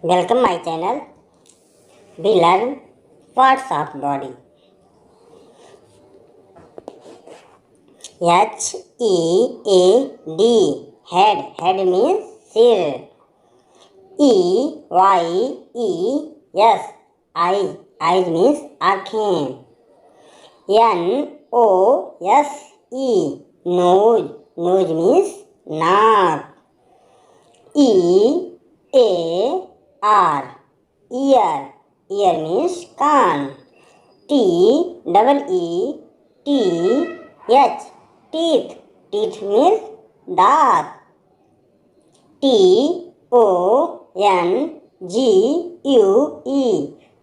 Welcome my channel. We learn parts of body. H-E-A-D head. Head means sir. E-Y-E-S eye. Eyes means आँखें. N-O-S-E nose. Nose means नाक. E-A-R ear. Ear means कान. T-E-E-T-H teeth. Teeth means दांत. T-O-N-G-U-E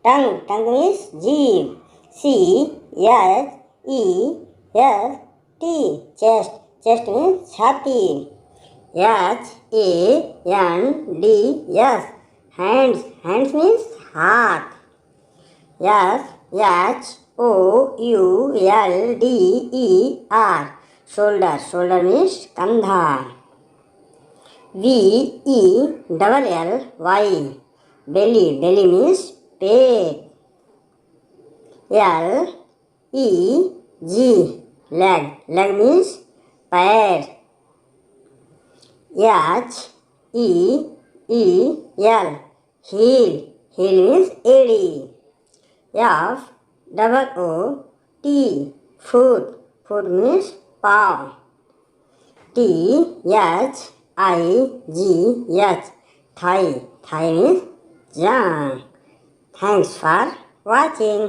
tongue. Tongue means जीभ. C-H-E-S-T chest. Chest means छाती. H-A-N-D-S hands. Hands means हाथ. S-H-O-U-L-D-E-R shoulder. Shoulder means कंधा. V-E-L-L-Y belly. Belly means पेट. L-E-G leg. Leg means पैर. H-E-E-L heel. Heel means एड़ी. F-O-O-T foot. Foot means पाँव. T-H-I-G-H thigh. Thigh means जांघ. Thanks for watching.